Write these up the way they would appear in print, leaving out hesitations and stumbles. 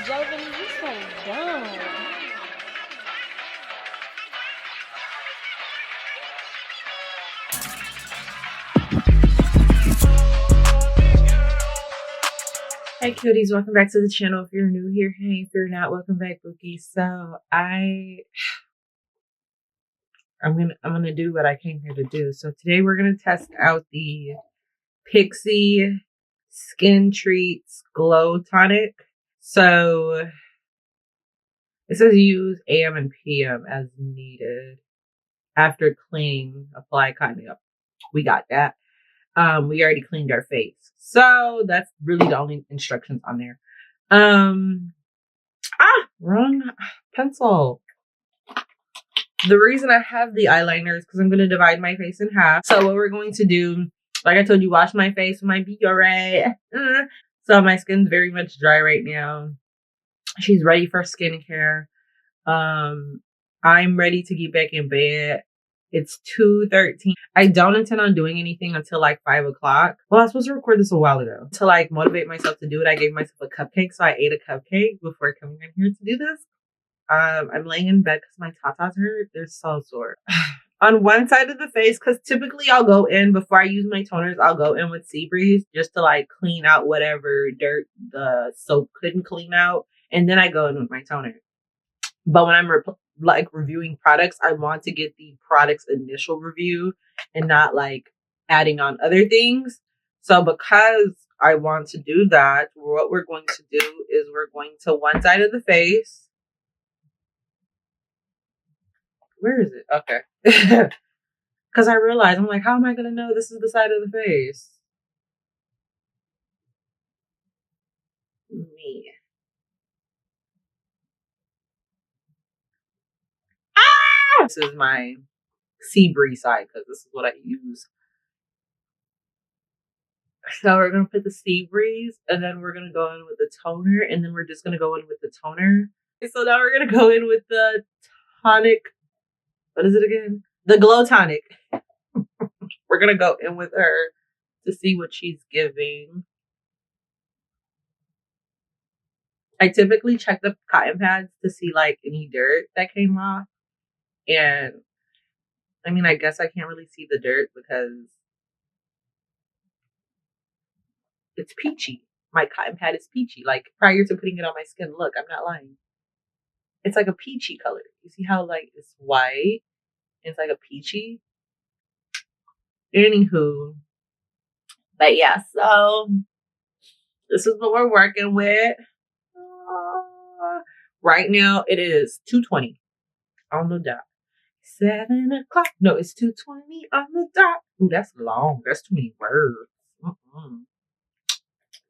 Jovin, you so dumb. Hey cuties, welcome back to the channel. If you're new here, hey, if you're not, welcome back, Bookie. So I'm gonna do what I came here to do. So today we're gonna test out the Pixi Skintreats Glow Tonic. So it says use AM and PM as needed. After cleaning, apply cotton up. We got that. We already cleaned our face. So that's really the only instructions on there. Wrong pencil. The reason I have the eyeliner is because I'm going to divide my face in half. So what we're going to do, like I told you, wash my face with my Biore. So my skin's very much dry right now. She's ready for skincare. I'm ready to get back in bed. It's 2:13. I don't intend on doing anything until like 5 o'clock. Well, I was supposed to record this a while ago. To like motivate myself to do it, I gave myself a cupcake. So I ate a cupcake before coming in here to do this. I'm laying in bed because my tatas hurt. They're so sore. On one side of the face, because typically I'll go in before I use my toners, I'll go in with Sea Breeze just to like clean out whatever dirt the soap couldn't clean out. And then I go in with my toner. But when I'm reviewing products, I want to get the product's initial review and not like adding on other things. So because I want to do that, what we're going to do is we're going to one side of the face. Where is it? Okay. Because I realized, I'm like, how am I going to know this is the side of the face? Me. This is my Sea Breeze side because this is what I use. So we're going to put the Sea Breeze and then we're going to go in with the toner and then we're just going to go in with the toner. So now we're going to go in with the Tonic. What is it again? The Glow Tonic. We're going to go in with her to see what she's giving. I typically check the cotton pads to see like any dirt that came off. And I mean, I guess I can't really see the dirt because it's peachy. My cotton pad is peachy. Like prior to putting it on my skin, look, I'm not lying. It's like a peachy color. You see how like it's white? It's like a peachy. Anywho. But yeah, so this is what we're working with. Right now it is 2:20 on the dot. 7 o'clock. No, it's 2:20 on the dot. Ooh, that's long. That's too many words.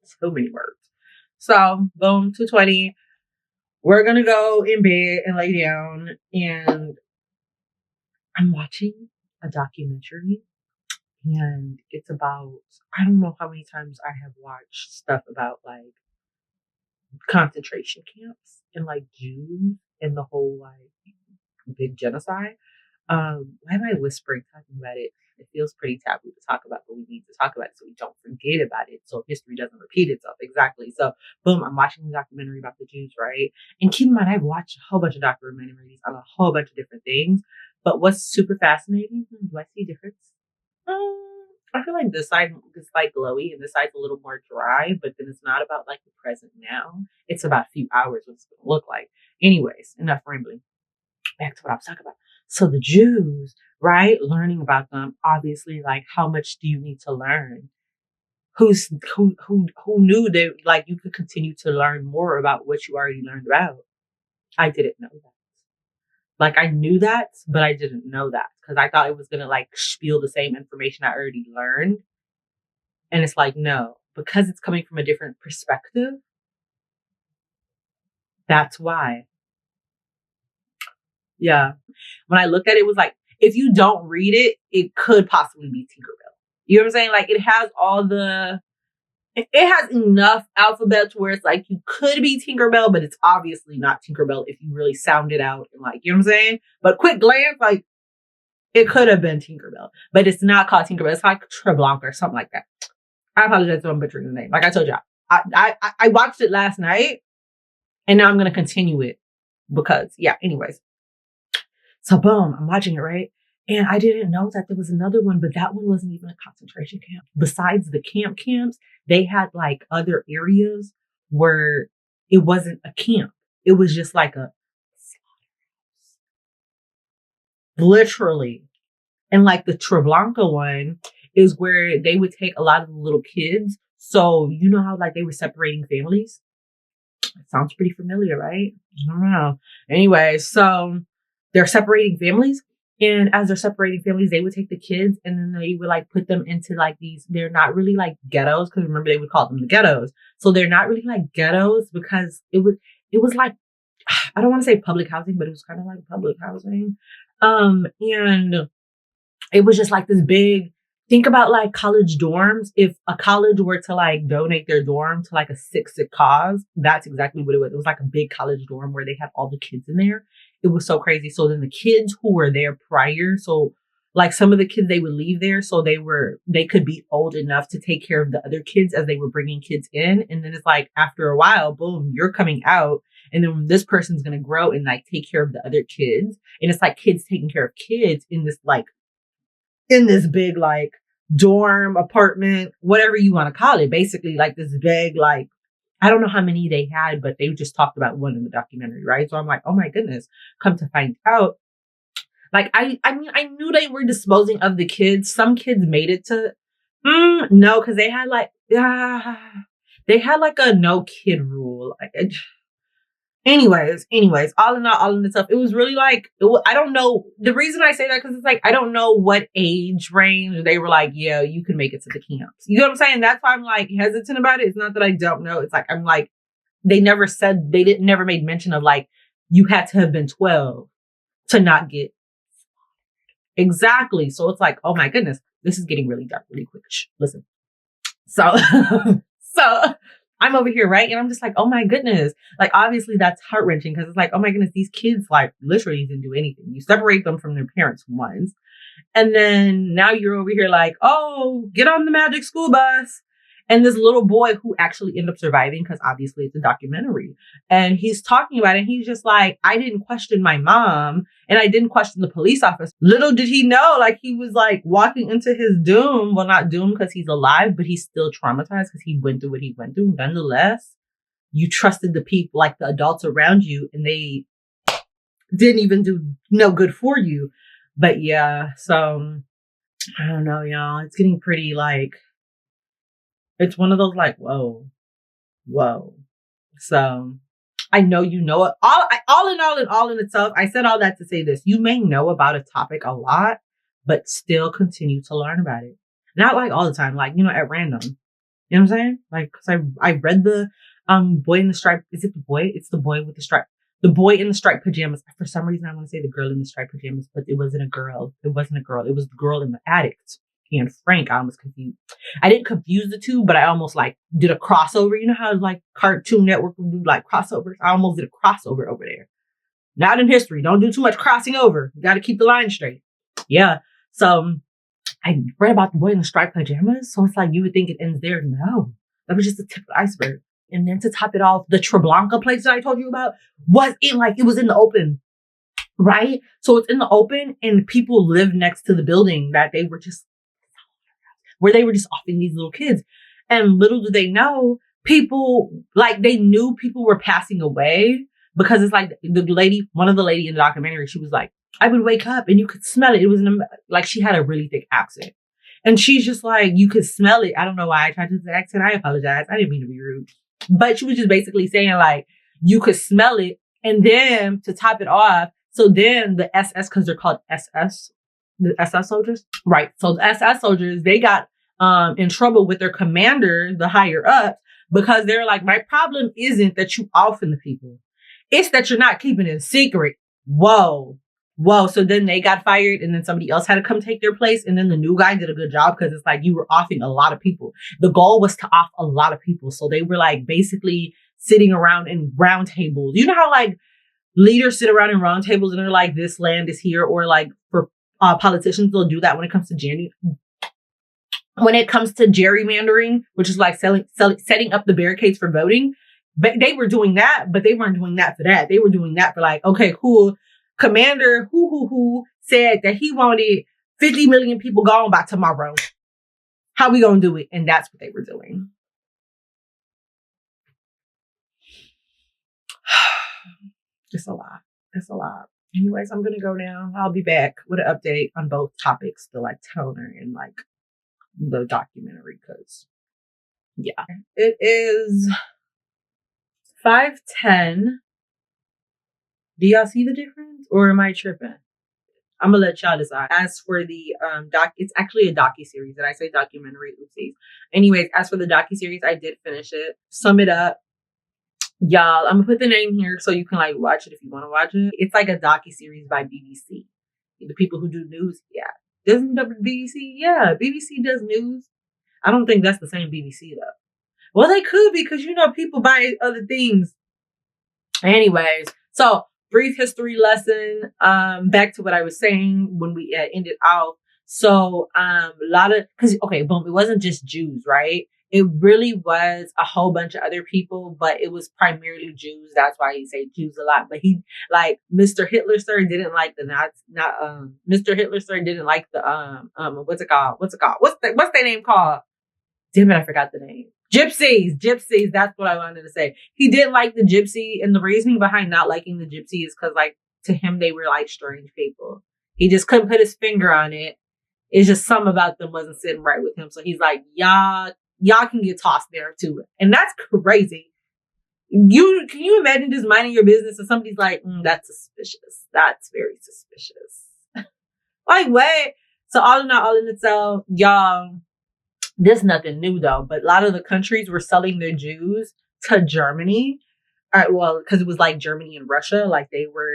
So many words. So, boom, 2:20. We're going to go in bed and lay down. And I'm watching a documentary. And it's about, I don't know how many times I have watched stuff about like concentration camps and like Jews and the whole like big genocide. Why am I whispering talking about it? It feels pretty taboo to talk about, but we need to talk about it so we don't forget about it. So history doesn't repeat itself. Exactly. So boom, I'm watching the documentary about the Jews, right? And keep in mind, I've watched a whole bunch of documentaries on a whole bunch of different things. But what's super fascinating, do I see a difference? I feel like this side is like glowy and this side's a little more dry, but then it's not about like the present now. It's about a few hours what it's gonna look like. Anyways, enough rambling. Back to what I was talking about. So the Jews, right? Learning about them, obviously, like how much do you need to learn? Who knew that like you could continue to learn more about what you already learned about? I didn't know that. Like I knew that, but I didn't know that because I thought it was gonna like spiel the same information I already learned. And it's like, no, because it's coming from a different perspective. That's why. Yeah. When I looked at it, it was like, if you don't read it, it could possibly be Tinkerbell. You know what I'm saying? Like it has it has enough alphabets where it's like you could be Tinkerbell, but it's obviously not Tinkerbell if you really sound it out and like, you know what I'm saying? But quick glance, like it could have been Tinkerbell, but it's not called Tinkerbell. It's like Treblanc or something like that. I apologize if I'm butchering the name. Like I told you, I watched it last night And now I'm going to continue it because, yeah, anyways. So boom, I'm watching it, right? And I didn't know that there was another one, but that one wasn't even a concentration camp. Besides the camps, they had like other areas where it wasn't a camp. It was just like a literally. And like the Treblanca one is where they would take a lot of the little kids. So you know how like they were separating families? It sounds pretty familiar, right? I don't know. Anyway, so they're separating families. And as they're separating families, they would take the kids and then they would like put them into like these, they're not really like ghettos. Cause remember they would call them the ghettos. So they're not really like ghettos because it was like, I don't want to say public housing, but it was kind of like public housing. And it was just like this big, think about like college dorms. If a college were to like donate their dorm to like a sick cause, that's exactly what it was. It was like a big college dorm where they had all the kids in there. It was so crazy. So then the kids who were there prior, so like some of the kids, they would leave there. So they could be old enough to take care of the other kids as they were bringing kids in. And then it's like, after a while, boom, you're coming out. And then this person's going to grow and like take care of the other kids. And it's like kids taking care of kids in this big, like dorm apartment, whatever you want to call it. Basically like this big, like, I don't know how many they had, but they just talked about one in the documentary, right? So I'm like, oh my goodness, come to find out. Like, I mean, I knew they were disposing of the kids. Some kids made it to, no, cause they had like a no kid rule. Anyways, all in all, stuff. It was really like, I don't know. The reason I say that, because it's like, I don't know what age range they were like, yeah, you can make it to the camps. You know what I'm saying? That's why I'm like hesitant about it. It's not that I don't know. It's like, I'm like, they never made mention of like, you had to have been 12 to not get. Exactly. So it's like, oh my goodness, this is getting really dark really quick. Shh, listen. So I'm over here, right? And I'm just like, oh my goodness. Like, obviously that's heart wrenching because it's like, oh my goodness, these kids like literally didn't do anything. You separate them from their parents once. And then now you're over here like, oh, get on the magic school bus. And this little boy who actually ended up surviving, because obviously it's a documentary. And he's talking about it. And he's just like, I didn't question my mom and I didn't question the police officer. Little did he know, like he was like walking into his doom. Well, not doom because he's alive, but he's still traumatized because he went through what he went through. Nonetheless, you trusted the people, like the adults around you, and they didn't even do no good for you. But yeah, so I don't know, y'all. It's getting pretty like, it's one of those like, whoa. So I know you know it. All in itself, I said all that to say this. You may know about a topic a lot, but still continue to learn about it. Not like all the time, like, you know, at random. You know what I'm saying? Like, cause I read the boy in the stripe. Is it the boy? It's the boy with the stripe. The boy in the striped pajamas. For some reason, I want to say the girl in the striped pajamas, but it wasn't a girl. It wasn't a girl. It was the girl in the attic. And Frank, I almost confused. I didn't confuse the two, but I almost like did a crossover. You know how like Cartoon Network would do like crossovers? I almost did a crossover over there. Not in history. Don't do too much crossing over. You got to keep the line straight. Yeah. So I read about the boy in the striped pajamas. So it's like, you would think it ends there. No, that was just the tip of the iceberg. And then to top it off, the Treblanca place that I told you about was it was in the open. Right? So it's in the open and people lived next to the building that they were just offing these little kids. And little do they know, people, like they knew people were passing away because it's like one of the lady in the documentary, she was like, I would wake up and you could smell it. It was like she had a really thick accent. And she's just like, you could smell it. I don't know why I tried to do the accent. I apologize. I didn't mean to be rude. But she was just basically saying like, you could smell it. And then to top it off, so then the SS, because they're called SS, the SS soldiers, right? So the SS soldiers, they got in trouble with their commander, the higher up, because they're like, my problem isn't that you offing the people. It's that you're not keeping it secret. Whoa. So then they got fired and then somebody else had to come take their place. And then the new guy did a good job because it's like you were offing a lot of people. The goal was to off a lot of people. So they were like basically sitting around in round tables. You know how like leaders sit around in round tables and they're like, this land is here, or like for politicians, they'll do that when it comes to gerrymandering, which is like setting up the barricades for voting. But they were doing that, but they weren't doing that for that. They were doing that for like, okay, cool. Commander who said that he wanted 50 million people gone by tomorrow. How we gonna do it? And that's what they were doing. It's a lot. It's a lot. Anyways, I'm gonna go now. I'll be back with an update on both topics, the like toner and like the documentary, because yeah. It is 5:10. Do y'all see the difference? Or am I tripping? I'm gonna let y'all decide. As for the it's actually a docu-series. Did I say documentary? Oopsies. Anyways, as for the docu-series, I did finish it. Sum it up. Y'all, I'm gonna put the name here so you can like watch it if you want to watch it. It's like a docu-series by BBC. The people who do news, yeah. Doesn't BBC? Yeah, BBC does news. I don't think that's the same BBC though. Well, they could be, because you know people buy other things. Anyways, so brief history lesson. Back to what I was saying when we ended out. So a lot of, because okay, boom, it wasn't just Jews, right? It really was a whole bunch of other people, but it was primarily Jews. That's why he say Jews a lot. But he, like, Mr. Hitler sir didn't like the Mr. Hitler sir didn't like the what's it called? What's their name called? Damn it, I forgot the name. Gypsies. That's what I wanted to say. He didn't like the gypsy, and the reasoning behind not liking the gypsy is because, like, to him they were like strange people. He just couldn't put his finger on it. It's just something about them wasn't sitting right with him. So he's like, y'all can get tossed there too. And that's crazy. Can you imagine just minding your business and somebody's like, that's suspicious. That's very suspicious. Like, what? So all in itself, y'all, this nothing new though, but a lot of the countries were selling their Jews to Germany. Well, because it was like Germany and Russia, like they were,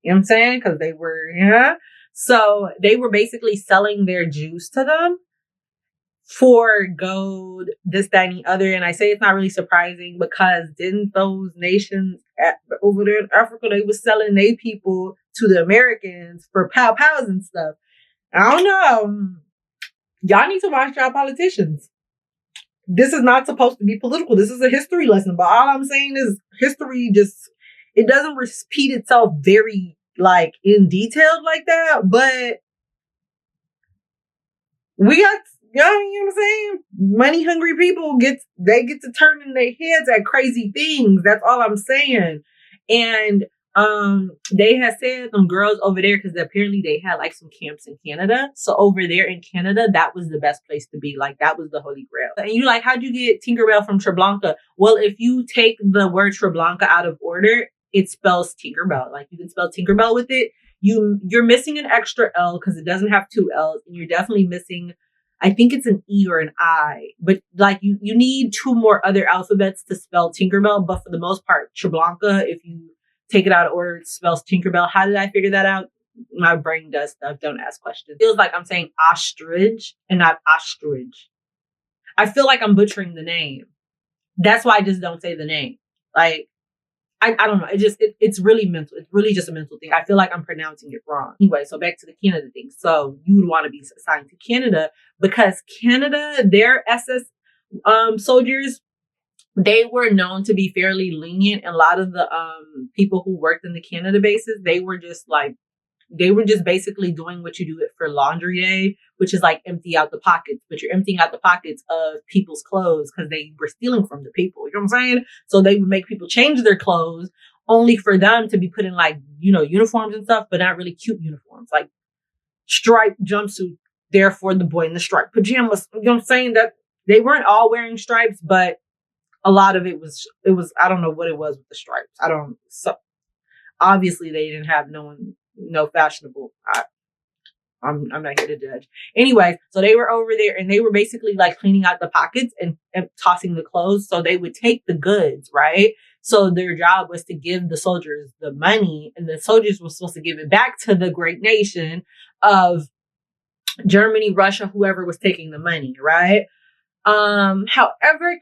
you know what I'm saying? Because they were, yeah. So they were basically selling their Jews to them for gold, this, that, and the other. And I say it's not really surprising, because didn't those nations over there in Africa, they were selling their people to the Americans for pows and stuff. I don't know. Y'all need to watch y'all politicians. This is not supposed to be political. This is a history lesson. But all I'm saying is history it doesn't repeat itself very, like, in detail like that. But we got, you know what I'm saying? Money hungry people they get to turn in their heads at crazy things. That's all I'm saying. And they had said some girls over there, because apparently they had like some camps in Canada. So over there in Canada, that was the best place to be. Like, that was the holy grail. And you're like, how'd you get Tinkerbell from Treblanka? Well, if you take the word Treblanka out of order, it spells Tinkerbell. Like, you can spell Tinkerbell with it. You're missing an extra L because it doesn't have two L's, and you're definitely missing, I think it's an E or an I, but like you need two more other alphabets to spell Tinkerbell. But for the most part, Treblanka, if you take it out of order, it spells Tinkerbell. How did I figure that out? My brain does stuff. Don't ask questions. It feels like I'm saying ostrich and not ostrich. I feel like I'm butchering the name. That's why I just don't say the name. Like, I don't know. It's really mental. It's really just a mental thing. I feel like I'm pronouncing it wrong. Anyway, so back to the Canada thing. So you would want to be assigned to Canada, because Canada, their SS soldiers, they were known to be fairly lenient. And a lot of the people who worked in the Canada bases, they were just basically doing what you do for laundry day, which is like empty out the pockets, but you're emptying out the pockets of people's clothes because they were stealing from the people. You know what I'm saying? So they would make people change their clothes only for them to be put in, like, you know, uniforms and stuff, but not really cute uniforms, like striped jumpsuit there for the boy in the striped pajamas. You know what I'm saying? That they weren't all wearing stripes, but a lot of it was, I don't know what it was with the stripes. So obviously they didn't have no fashionable. I'm not here to judge. Anyway, so they were over there and they were basically like cleaning out the pockets and tossing the clothes. So they would take the goods, right? So their job was to give the soldiers the money, and the soldiers were supposed to give it back to the great nation of Germany, Russia, whoever was taking the money, right? However,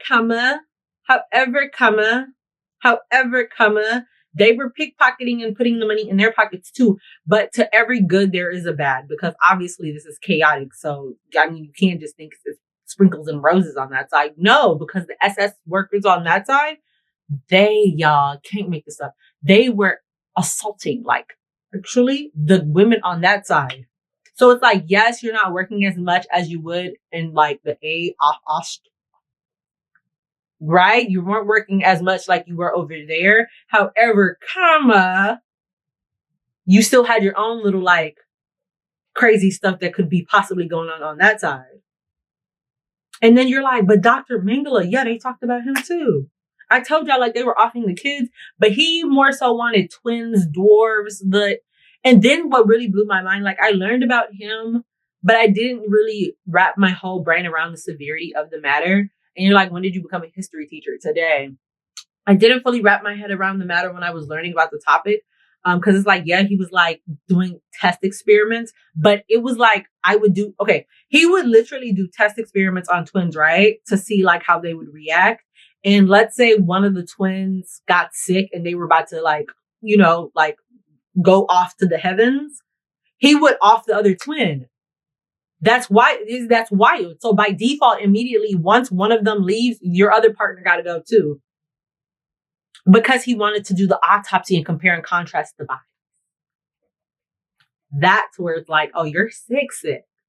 they were pickpocketing and putting the money in their pockets too. But to every good, there is a bad, because obviously this is chaotic. So, I mean, you can't just think it's sprinkles and roses on that side. No, because the SS workers on that side, y'all can't make this up. They were assaulting, like, actually, the women on that side. So it's like, yes, you're not working as much as you would in like the right? You weren't working as much like you were over there. However, you still had your own little like crazy stuff that could be possibly going on that side. And then you're like, but Dr. Mengele, yeah, they talked about him too. I told y'all like they were offing the kids, but he more so wanted twins, dwarves, and then what really blew my mind, like I learned about him, but I didn't really wrap my whole brain around the severity of the matter. And you're like, when did you become a history teacher? Today. I didn't fully wrap my head around the matter when I was learning about the topic. Cause it's like, yeah, he was like doing test experiments, but it was like, he would literally do test experiments on twins, right? To see like how they would react. And let's say one of the twins got sick and they were about to like, like go off to the heavens. He would off the other twin. That's wild. So by default, immediately, once one of them leaves, your other partner got to go too. Because he wanted to do the autopsy and compare and contrast the bodies. That's where it's like, oh, you're sick.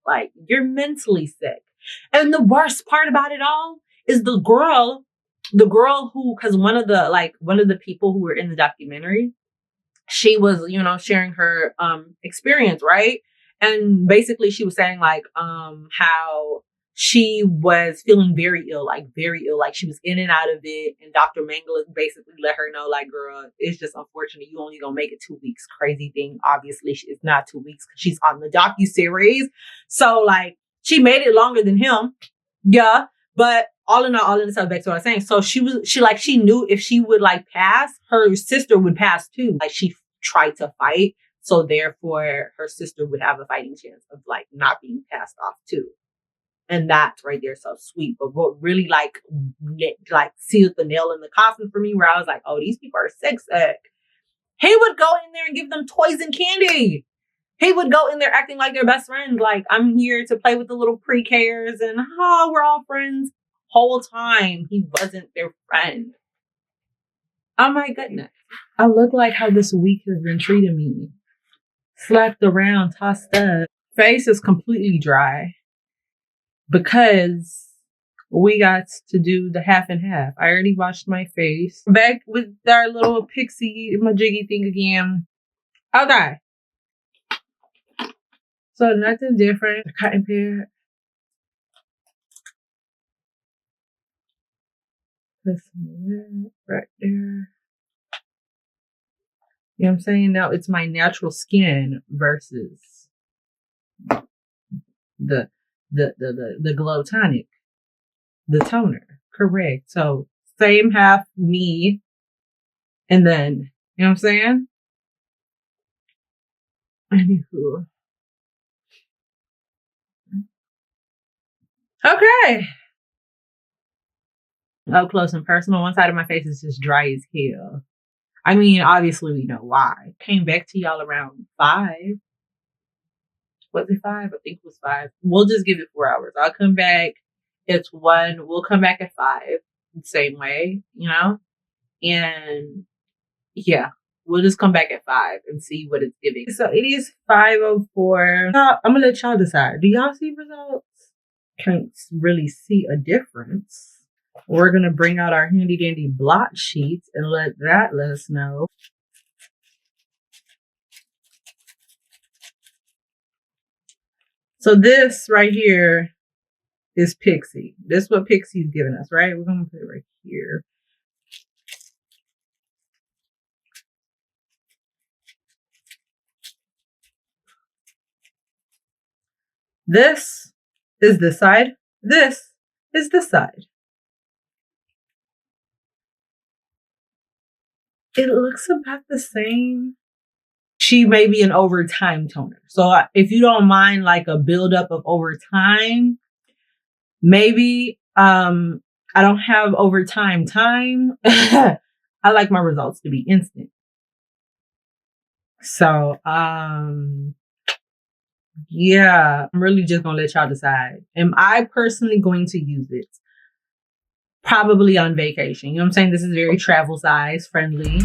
Like, you're mentally sick. And the worst part about it all is the girl who, because one of the people who were in the documentary, she was, sharing her experience, right? And basically she was saying like how she was feeling very ill, like she was in and out of it. And Dr. Mengele basically let her know, like, girl, it's just unfortunate. You only gonna make it 2 weeks. Crazy thing, obviously, it's not 2 weeks because she's on the docuseries. So like she made it longer than him. Yeah. But all in all, back to what I was saying. So she knew if she would like pass, her sister would pass too. Like she tried to fight. So therefore her sister would have a fighting chance of like not being passed off too. And that's right there so sweet. But what really like sealed the nail in the coffin for me, where I was like, oh, these people are sick. He would go in there and give them toys and candy. He would go in there acting like they're best friends. Like, I'm here to play with the little pre-Kers and we're all friends. Whole time he wasn't their friend. Oh my goodness. I look like how this week has been treating me. Slapped around, tossed up. Face is completely dry because we got to do the half and half. I already washed my face. Back with our little Pixi majiggy thing again. Okay. So nothing different. The cotton pad. This right there. You know what I'm saying? Now it's my natural skin versus the glow tonic, the toner. Correct. So same half me, and then you know what I'm saying? Anywho. Okay. Up close and personal. One side of my face is just dry as hell. I mean, obviously we know why. Came back to y'all around 5. Was it 5? I think it was 5. We'll just give it 4 hours. I'll come back. It's 1. We'll come back at 5. Same way, And yeah, we'll just come back at 5 and see what it's giving. So it is 5:04. I'm gonna let y'all decide. Do y'all see results? Can't really see a difference. We're gonna bring out our handy dandy blot sheets and let us know. So this right here is Pixi. This is what Pixi's giving us, right? We're gonna put it right here. This is this side. This is this side. It looks about the same. She may be an overtime toner. So if you don't mind like a buildup of overtime, maybe I don't have overtime time. I like my results to be instant. So yeah, I'm really just gonna let y'all decide. Am I personally going to use it? probably on vacation. You know what I'm saying? This is very travel size friendly.